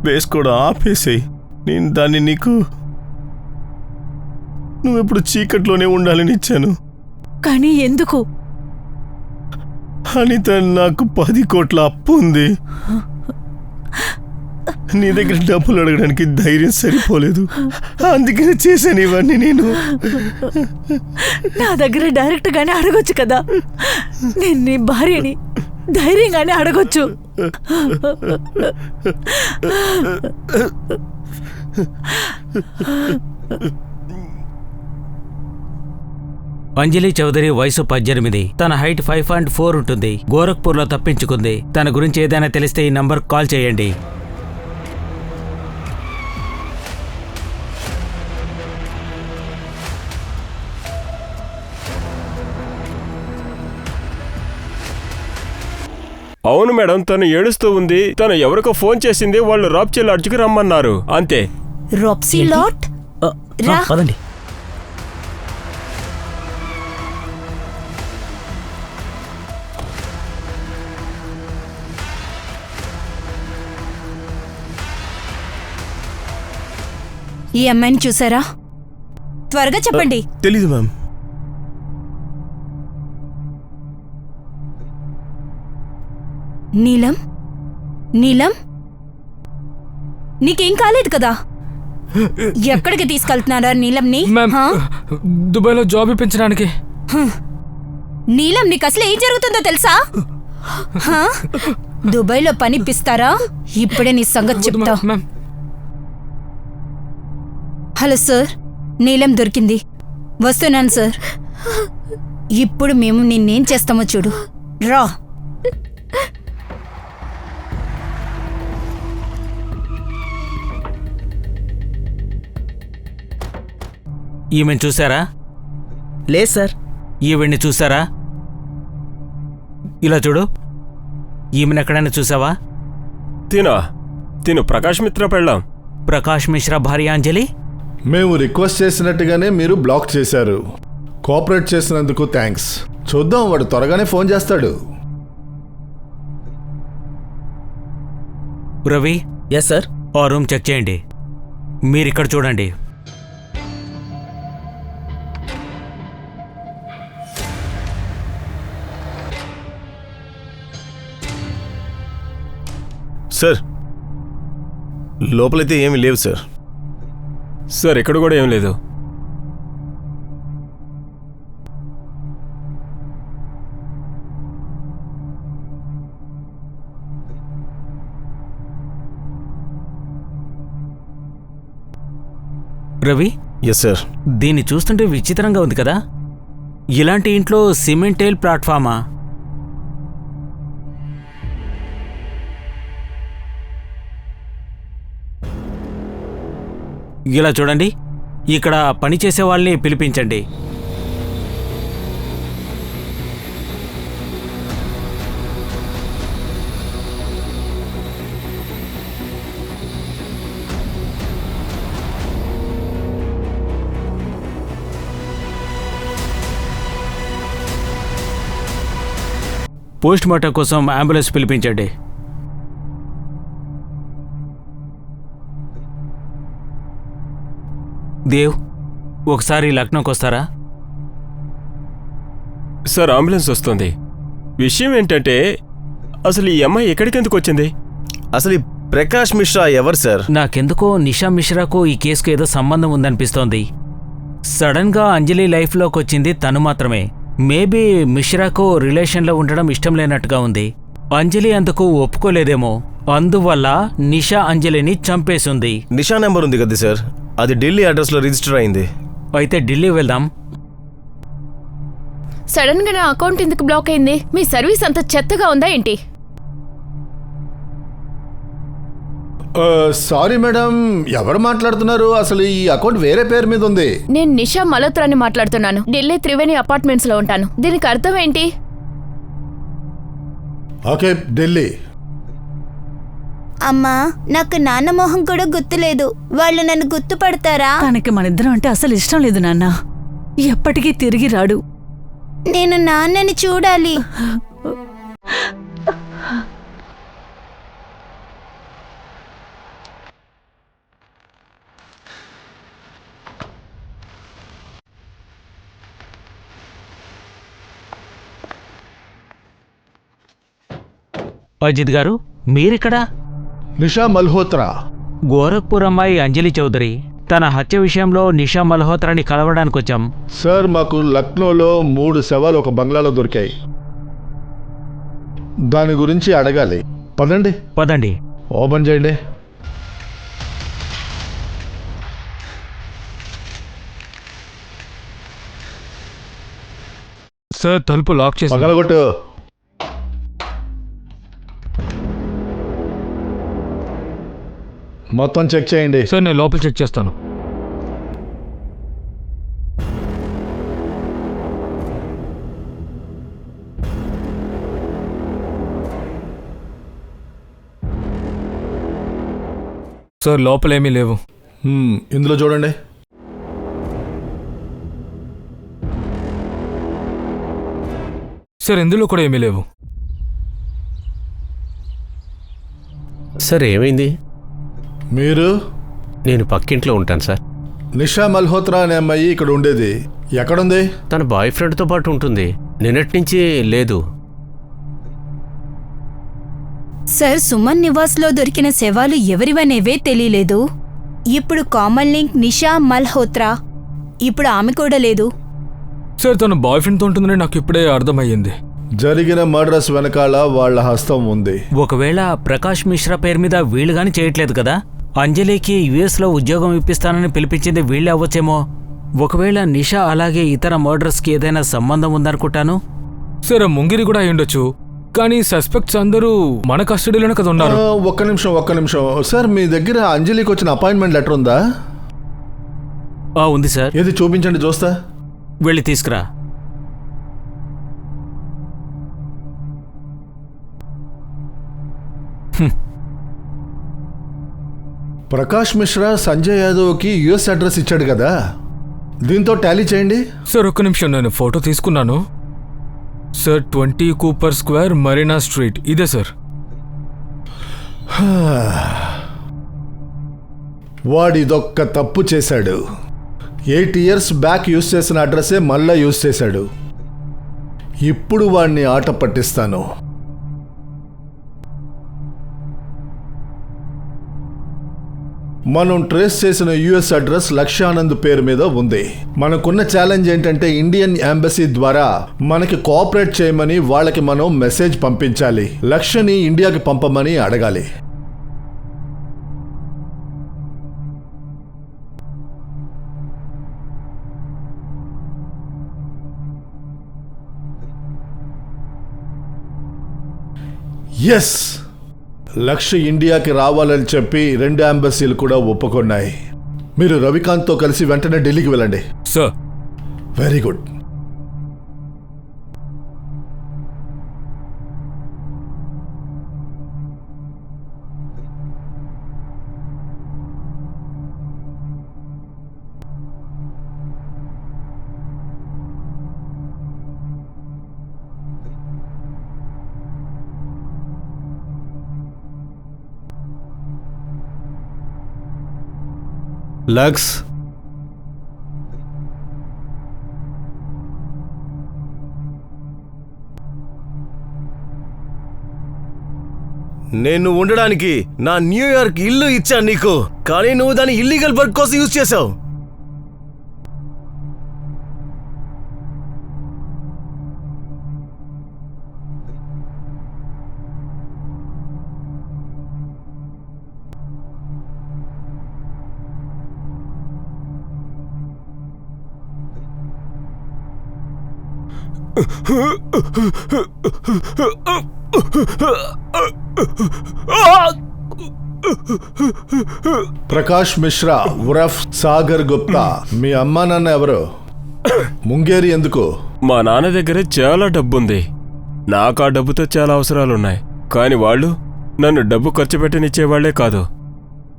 C: వేసుకోవడం ఆపేసేయి. నేను దాన్ని నీకు నువ్వెప్పుడు చీకట్లోనే ఉండాలని ఇచ్చాను.
A: కానీ ఎందుకు?
C: అనిత, నాకు 10 కోట్ల అప్పు ఉంది. నీ దగ్గర డబ్బులు అడగడానికి ధైర్యం సరిపోలేదు, అందుకనే చేశాను ఇవన్నీ. నేను
A: నా దగ్గర డైరెక్ట్ గానే అడగొచ్చు కదా, నేను నీ భార్యని, ధైర్యంగానే అడగొచ్చు.
G: అంజలి చౌదరి వయసు 18. తన హైట్ 5.4 ఉంటుంది. గోరఖ్పూర్లో తప్పించుకుంది. తన గురించి ఏదైనా తెలిస్తే ఈ నంబర్ కాల్ చేయండి.
J: అవును మేడం, తను ఏడుస్తూ ఉంది. తను ఎవరికో ఫోన్ చేసింది, వాళ్ళు రాప్చే లాడ్జ్కి రమ్మన్నారు, అంతే.
H: రాప్సీ లాట్ రా.
I: పదండి.
H: ఈ అమ్మాయిని చూసారా? త్వరగా చెప్పండి.
C: తెలీదు మ్యామ్.
H: నీలం, నీలం, నీకేం కాలేదు కదా? ఎక్కడికి తీసుకెళ్తున్నారా నీలంని?
F: మ్యామ్, దుబాయ్లో జాబ్ ఇప్పించడానికి.
H: నీలం, నీకు అసలు ఏం జరుగుతుందో తెలుసా? హా? దుబాయ్లో పని ఇప్పిస్తారా? ఇప్పుడే నీ సంగతి చెప్తా.
F: మ్యామ్,
H: హలో సార్, నీలం దొరికింది. వస్తున్నాను సార్. ఇప్పుడు మేము నిన్నేం చేస్తామో చూడు. రా.
G: ఈమెను చూసారా?
I: లేదు సార్.
G: ఈవిడ్ని చూసారా? ఇలా చూడు. ఈమెను ఎక్కడైనా చూసావా?
J: తిను ప్రకాష్ మిత్ర పెళ్ళాం.
G: ప్రకాష్ మిశ్రా భార్య అంజలి.
E: మేము రిక్వెస్ట్ చేసినట్టుగానే మీరు బ్లాక్ చేశారు. కోఆపరేట్ చేసినందుకు థ్యాంక్స్. చూద్దాం, వాడు త్వరగానే ఫోన్ చేస్తాడు.
G: Ravi,
I: yes sir.
G: ఆ రూమ్ చెక్ చేయండి. మీరిక్కడ చూడండి.
C: సార్, లోపలైతే ఏమీ లేవు సార్.
J: సార్, ఇక్కడ కూడా ఏం లేదు.
G: Ravi,
C: yes sir.
G: దీన్ని చూస్తుంటే విచిత్రంగా ఉంది కదా. ఇలాంటి ఇంట్లో సిమెంటేల్ ప్లాట్ఫామా? ఇలా చూడండి, ఇక్కడ పనిచేసే వాళ్ళని పిలిపించండి. పోస్ట్ మార్టం కోసం అంబులెన్స్ పిలిపించండి. దేవ్, ఒకసారి లక్నోకి వస్తారా?
J: సార్, అంబులెన్స్ వస్తుంది. విషయం ఏంటంటే, అసలు ఈ అమ్మాయి ఎక్కడికెందుకు వచ్చింది?
C: అసలు ఈ ప్రకాష్ మిశ్రా ఎవరు సార్?
G: నాకెందుకో నిషా మిశ్రాకు ఈ కేసుకు ఏదో సంబంధం ఉందనిపిస్తోంది. సడన్గా అంజలి లైఫ్లోకి వచ్చింది తను మాత్రమే. మేబీ మిశ్రాకు రిలేషన్లో ఉండడం ఇష్టం లేనట్టుగా ఉంది. అంజలి అందుకు ఒప్పుకోలేదేమో. అందువల్ల నిషా అంజలిని చంపేసింది.
C: నిషా నెంబర్ ఉంది కదా సార్, అది ఢిల్లీ అడ్రస్లో రిజిస్టర్ అయింది.
G: అయితే ఢిల్లీ వెళ్దాం.
D: సడన్ గా నా అకౌంట్ ఎందుకు బ్లాక్ అయింది? మీ సర్వీస్ అంత చెత్తగా ఉందా ఏంటి?
E: సారీ మేడం, ఎవరు మాట్లాడుతున్నారు? అసలు ఈ అకౌంట్ వేరే పేరు మీద ఉంది.
D: నేను నిషా మల్హోత్రాని మాట్లాడుతున్నాను. ఢిల్లీ త్రివేణి అపార్ట్మెంట్స్ లో ఉంటాను. దీనికి అర్థం ఏంటి?
E: ఓకే, ఢిల్లీ.
H: అమ్మా నాకు నాన్న మొహం కూడా గుర్తులేదు. వాళ్ళు నన్ను గుర్తుపడతారా?
A: తనకి మనిద్దరం అంటే అసలు ఇష్టం లేదు నాన్న. ఎప్పటికీ తిరిగి రాడు.
H: నేను నాన్నని చూడాలి.
G: అజిత్ గారు మీరిక్కడ?
E: నిషా మల్హోత్రా.
G: గోరఖ్పూర్ అమ్మాయి అంజలి చౌదరి, తన హత్య విషయంలో నిషా మల్హోత్రాని కలవడానికి వచ్చాం.
E: సార్ మాకు లక్నోలో 3 శవాలు ఒక బంగ్లాలో దొరికాయి. దాని గురించి అడగాలి. పదండి.
G: పదండి.
E: ఓపెన్ చేయండి.
F: సార్ తలుపు లాక్ చేసి
E: పగలగొట్టు. మొత్తం చెక్ చేయండి.
F: సార్ నేను లోపల చెక్ చేస్తాను. సార్ లోపల ఏమీ లేవు.
E: ఇందులో చూడండి.
F: సార్ ఇందులో కూడా ఏమీ లేవు.
B: సార్ ఏమైంది?
E: మీరు?
B: నేను పక్కింట్లో ఉంటాను సార్.
E: నిషా మల్హోత్రా అనే అమ్మాయి ఇక్కడ ఉండేది. ఎక్కడుంది?
B: తన బాయ్ ఫ్రెండ్తో పాటు ఉంటుంది. నిన్నటి నుంచి లేదు.
H: సార్ సుమన్ నివాస్లో దొరికిన శవాలు ఎవరివనేవే తెలియలేదు. ఇప్పుడు కామన్ లింక్ నిషా మల్హోత్రా. ఇప్పుడు ఆమె కూడా లేదు.
F: సార్ తన బాయ్ ఫ్రెండ్తో ఉంటుందని నాకు ఇప్పుడే అర్థమయ్యింది.
E: జరిగిన మర్డర్స్ వెనకాల వాళ్ళ హస్తం ఉంది.
G: ఒకవేళ ప్రకాష్ మిశ్రా పేరు మీద వీళ్ళు గాని చేయట్లేదు కదా? అంజలికి యుఎస్లో ఉద్యోగం ఇప్పిస్తానని పిలిపించింది వీళ్ళే అవ్వచ్చేమో. ఒకవేళ నిషా అలాగే ఇతర మర్డర్స్కి ఏదైనా సంబంధం ఉందనుకుంటాను.
F: సార్ ముంగిరి కూడా అయ్యుండొచ్చు. కానీ సస్పెక్ట్స్ అందరూ మన కస్టడీలోనే కదా ఉన్నారు.
E: ఒక్క నిమిషం. సార్ మీ దగ్గర అంజలికి వచ్చిన అపాయింట్మెంట్ లెటర్ ఉందా?
G: ఉంది సార్.
E: ఏది చూపించండి చూస్తా.
G: వెళ్ళి తీసుకురా.
E: ప్రకాష్ మిశ్రా సంజయ్ యాదవ్కి యుఎస్ అడ్రస్ ఇచ్చాడు కదా, దీంతో టాలీ చేయండి.
F: సార్ ఒక్క నిమిషం, నేను ఫోటో తీసుకున్నాను. Sir 20 Cooper square Marina street ఇదే సార్.
E: వాడిదొక్క తప్పు చేశాడు. 8 years బ్యాక్ యూజ్ చేసిన అడ్రస్సే మళ్ళా యూజ్ చేశాడు. ఇప్పుడు వాడిని ఆట పట్టిస్తాను. మనం ట్రేస్ చేసిన యుఎస్ అడ్రస్ లక్ష్యానంద్ పేరు మీద ఉంది. మనకున్న ఛాలెంజ్ ఏంటంటే ఇండియన్ ఎంబసీ ద్వారా మనకి కోఆపరేట్ చేయమని వాళ్ళకి మనం మెసేజ్ పంపించాలి. లక్ష్యని ఇండియాకి పంపమని అడగాలి. ఎస్, లక్ష్య ఇండియాకి రావాలని చెప్పి 2 ఎంబసీలు కూడా ఒప్పుకున్నాయి. మీరు రవికాంత్తో కలిసి వెంటనే ఢిల్లీకి వెళ్ళండి.
F: సార్.
E: Very good.
C: లక్స్, నేను ఉండడానికి నా న్యూయార్క్ ఇల్లు ఇచ్చాను నీకు, కానీ నువ్వు దాన్ని ఇల్లీగల్ వర్క్ కోసం యూజ్ చేసావు.
E: ప్రకాష్ మిశ్రా ఉరఫ్ సాగర్ గుప్తా, మీ అమ్మా నాన్న ఎవరు? ముంగేరి ఎందుకు?
J: మా నాన్న దగ్గర చాలా డబ్బుంది. నాకు ఆ డబ్బుతో చాలా అవసరాలున్నాయి. కానీ వాళ్ళు నన్ను డబ్బు ఖర్చు పెట్టనిచ్చేవాళ్లే కాదు.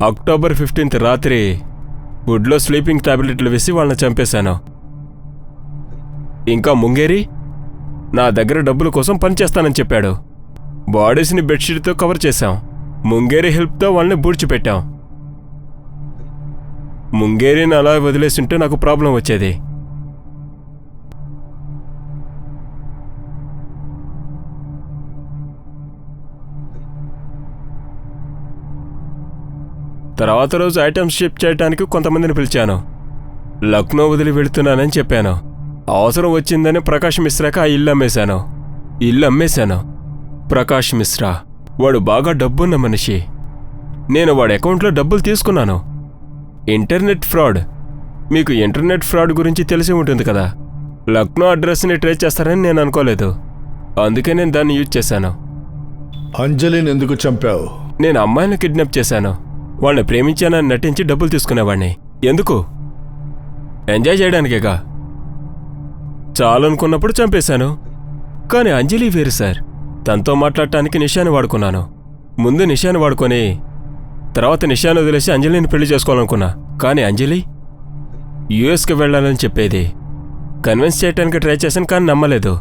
J: అక్టోబర్ 15th రాత్రి వుడ్లో స్లీపింగ్ టాబ్లెట్లు వేసి వాళ్ళని చంపేశాను. ఇంకా ముంగేరి నా దగ్గర డబ్బుల కోసం పనిచేస్తానని చెప్పాడు. బాడీస్ని బెడ్షీట్తో కవర్ చేశాం. ముంగేరి హెల్ప్తో వాళ్ళని బూడ్చిపెట్టాం. ముంగేరిని అలా వదిలేస్తుంటే నాకు ప్రాబ్లం వచ్చేది. తర్వాత రోజు ఐటమ్స్ షిప్ చేయడానికి కొంతమందిని పిలిచాను. లక్నో వదిలి వెళుతున్నానని చెప్పాను. అవసరం వచ్చిందని ప్రకాష్ మిశ్రాకి ఆ ఇల్లు అమ్మేశాను. ప్రకాష్ మిశ్రా వాడు బాగా డబ్బున్న మనిషి. నేను వాడి అకౌంట్లో డబ్బులు తీసుకున్నాను. Internet fraud. మీకు ఇంటర్నెట్ ఫ్రాడ్ గురించి తెలిసి ఉంటుంది కదా. లక్నో అడ్రస్ని ట్రేస్ చేస్తారని నేను అనుకోలేదు. అందుకే నేను దాన్ని యూజ్ చేశాను.
E: అంజలిని ఎందుకు చంపావు?
J: నేను అమ్మాయిని కిడ్నాప్ చేశాను. వాళ్ళని ప్రేమించానని నటించి డబ్బులు తీసుకునేవాడిని. ఎందుకు? ఎంజాయ్ చేయడానికేగా. చాలనుకున్నప్పుడు చంపేశాను. కానీ అంజలి వేరు సార్. తనతో మాట్లాడటానికి నిషాని వాడుకున్నాను. ముందు నిషాని వాడుకొని తర్వాత నిషాని వదిలేసి అంజలిని పెళ్లి చేసుకోవాలనుకున్నా. కానీ అంజలి యుఎస్కి వెళ్ళాలని చెప్పేది. కన్విన్స్ చేయడానికి ట్రై చేశాను కానీ నమ్మలేదు.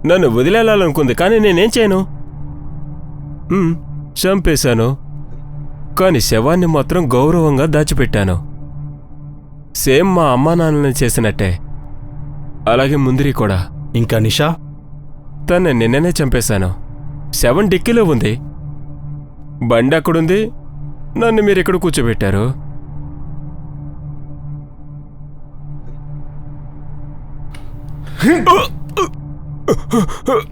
J: నన్ను వదిలేయాలనుకుంది కానీ నేనేం చేయను? చంపేశాను. కానీ శవాన్ని మాత్రం గౌరవంగా దాచిపెట్టాను. సేమ్ మా అమ్మా నాన్నని చేసినట్టే. అలాగే ముందిరి కూడా.
C: ఇంకా నిషా?
J: తను నిన్ననే చంపేశాను. శవం డిక్కీలో ఉంది. బండి అక్కడుంది. నన్ను మీరెక్కడ కూర్చోబెట్టారు?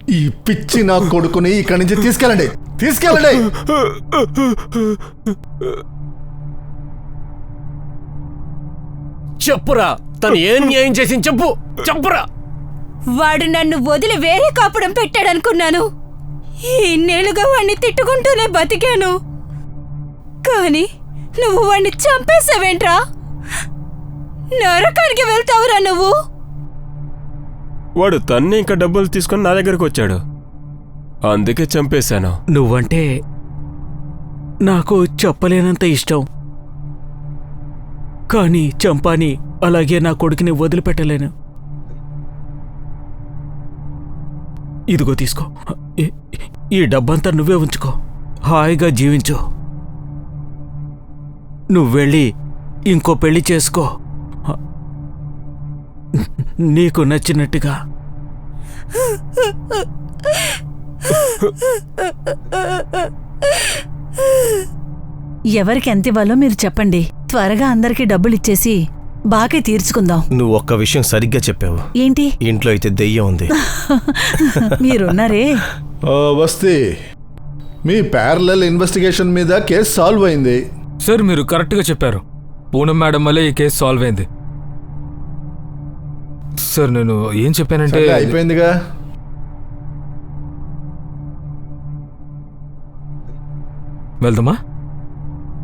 E: ఈ పిచ్చి నా కొడుకుని ఇక్కడి నుంచి తీసుకెళ్ళండి.
B: చెప్పురా, తను ఏం న్యాయం చేసింది చెప్పు. చెప్పురా.
H: వాడు నన్ను వదిలి వేరే కాపురం పెట్టాడనుకున్నాను. ఇన్నేళ్లుగా వాణ్ణి తిట్టుకుంటూనే బతికాను. కానీ నువ్వు వాణ్ణి చంపేసావేంట్రా? నరకానికి వెళ్తావురా నువ్వు?
J: వాడు తన్ని ఇంకా డబ్బులు తీసుకొని నా దగ్గరకు వచ్చాడు. అందుకే చంపేశాను.
I: నువ్వంటే నాకు చెప్పలేనంత ఇష్టం. కానీ చంపాని అలాగే నా కొడుకుని వదిలిపెట్టలేను. ఇదిగో తీసుకో. ఈ డబ్బంతా నువ్వే ఉంచుకో. హాయిగా జీవించు. నువ్వెళ్ళి ఇంకో పెళ్లి చేసుకో, నీకు నచ్చినట్టుగా.
A: ఎవరికి ఎంత ఇవ్వాలో మీరు చెప్పండి. త్వరగా అందరికీ డబ్బులు ఇచ్చేసి బాకీ తీర్చుకుందాం.
C: నువ్వు ఒక్క విషయం సరిగ్గా చెప్పావు.
A: ఏంటి?
C: ఇంట్లో అయితే దెయ్యం ఉంది.
A: మీరున్నారే.
E: వస్తే మీ ప్యారలల్ ఇన్వెస్టిగేషన్ మీద కేసు సాల్వ్ అయింది.
F: సార్ మీరు కరెక్ట్గా చెప్పారు. పూనం మేడం వల్లే ఈ కేసు సాల్వ్ అయింది. సార్ నేను ఏం చెప్పానంటే
E: అయిపోయిందిగా.
F: వెళ్దామా?